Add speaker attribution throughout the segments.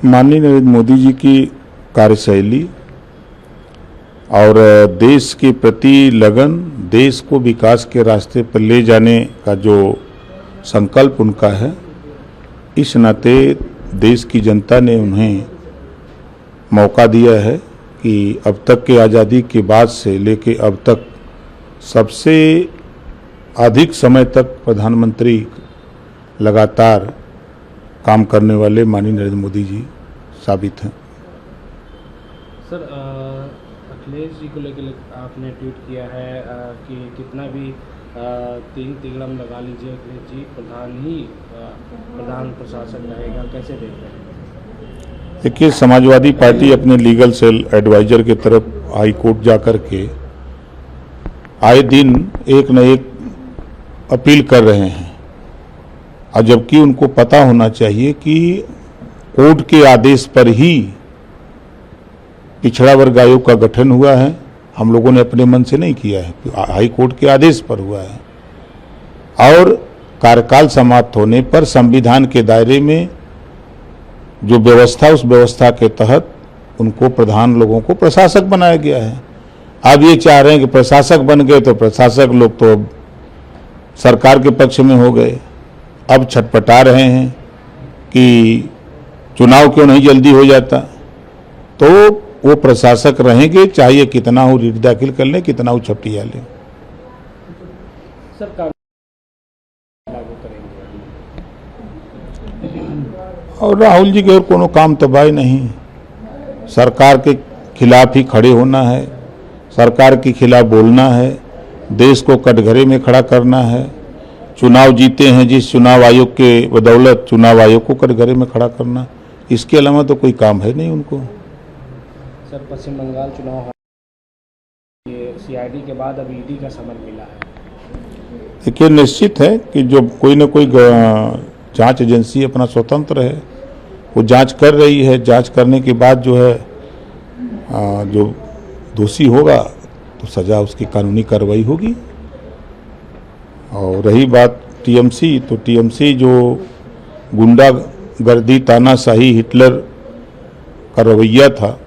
Speaker 1: माननीय नरेंद्र मोदी जी की कार्यशैली और देश के प्रति लगन, देश को विकास के रास्ते पर ले जाने का जो संकल्प उनका है, इस नाते देश की जनता ने उन्हें मौका दिया है कि अब तक के आज़ादी के बाद से लेके अब तक सबसे अधिक समय तक प्रधानमंत्री लगातार काम करने वाले माननीय नरेंद्र मोदी जी साबित हैं।
Speaker 2: सर, अखिलेश जी को लेकर आपने ट्वीट किया है कि कितना भी तीन तिगड़म लगा लीजिए, अखिलेश जी प्रधान प्रशासक रहेगा, कैसे देख रहे हैं?
Speaker 1: देखिए, समाजवादी पार्टी अपने लीगल सेल एडवाइजर के तरफ हाई कोर्ट जाकर के आए दिन एक न एक अपील कर रहे हैं, और जबकि उनको पता होना चाहिए कि कोर्ट के आदेश पर ही पिछड़ा वर्ग आयोग का गठन हुआ है। हम लोगों ने अपने मन से नहीं किया है, हाई कोर्ट के आदेश पर हुआ है। और कार्यकाल समाप्त होने पर संविधान के दायरे में जो व्यवस्था, उस व्यवस्था के तहत उनको प्रधान लोगों को प्रशासक बनाया गया है। अब ये चाह रहे हैं कि प्रशासक बन गए तो प्रशासक लोग तो अब सरकार के पक्ष में हो गए। अब छटपटा रहे हैं कि चुनाव क्यों नहीं जल्दी हो जाता। तो वो प्रशासक रहेंगे, चाहिए कितना हो रिट दाखिल कर लें, कितना हो छपटिया लें।
Speaker 2: सरकार लागू करेंगे
Speaker 1: और राहुल जी के और कोनो काम तबाही नहीं, सरकार के खिलाफ ही खड़े होना है, सरकार के खिलाफ बोलना है, देश को कटघरे में खड़ा करना है। चुनाव जीते हैं जिस चुनाव आयोग के बदौलत, चुनाव आयोग को कटघरे में खड़ा करना, इसके अलावा तो कोई काम है नहीं उनको।
Speaker 2: सर, पश्चिम बंगाल चुनाव ये सीआईडी के बाद अब ईडी का समन मिला है।
Speaker 1: देखिए, निश्चित है कि जो कोई न कोई जांच एजेंसी अपना स्वतंत्र है, वो जांच कर रही है। जांच करने के बाद जो है जो दोषी होगा तो सजा, उसकी कानूनी कार्रवाई होगी। और रही बात टीएमसी, तो टीएमसी जो गुंडागर्दी, तानाशाही, हिटलर का रवैया था,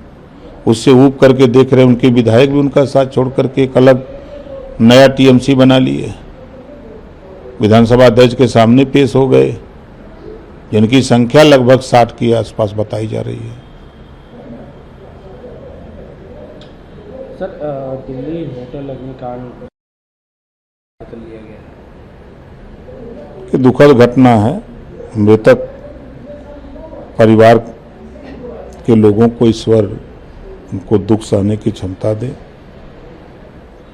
Speaker 1: उससे ऊब करके देख रहे उनके विधायक भी उनका साथ छोड़ करके एक अलग नया टीएमसी बना लिए, विधानसभा अध्यक्ष के सामने पेश हो गए, जिनकी संख्या लगभग 60 के आसपास बताई जा रही है।
Speaker 2: सर, दिल्ली होटल अग्निकांड कर लिया गया
Speaker 1: कि दुखद घटना है। मृतक परिवार के लोगों को ईश्वर उनको दुख सहने की क्षमता दे।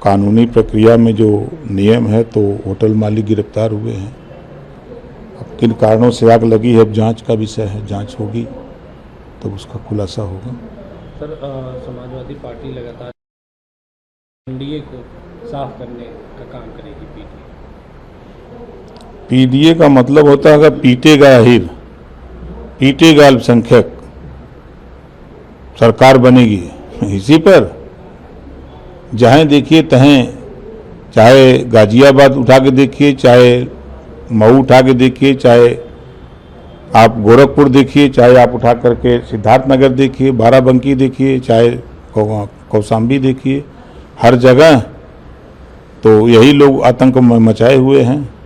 Speaker 1: कानूनी प्रक्रिया में जो नियम है, तो होटल मालिक गिरफ्तार हुए हैं। अब किन कारणों से आग लगी है, अब जांच का विषय है, जांच होगी तब उसका खुलासा होगा।
Speaker 2: सर, समाजवादी पार्टी लगातार एनडीए को साफ करने का काम करेगी।
Speaker 1: पीडीए का मतलब होता है अगर पीटेगा अहिर, पीटेगा अल्पसंख्यक, सरकार बनेगी। इसी पर जहाँ देखिए तहें, चाहे गाजियाबाद उठा के देखिए, चाहे मऊ उठा के देखिए, चाहे आप गोरखपुर देखिए, चाहे आप उठा करके सिद्धार्थनगर देखिए, बाराबंकी देखिए, चाहे कौशाम्बी देखिए, हर जगह तो यही लोग आतंक मचाए हुए हैं।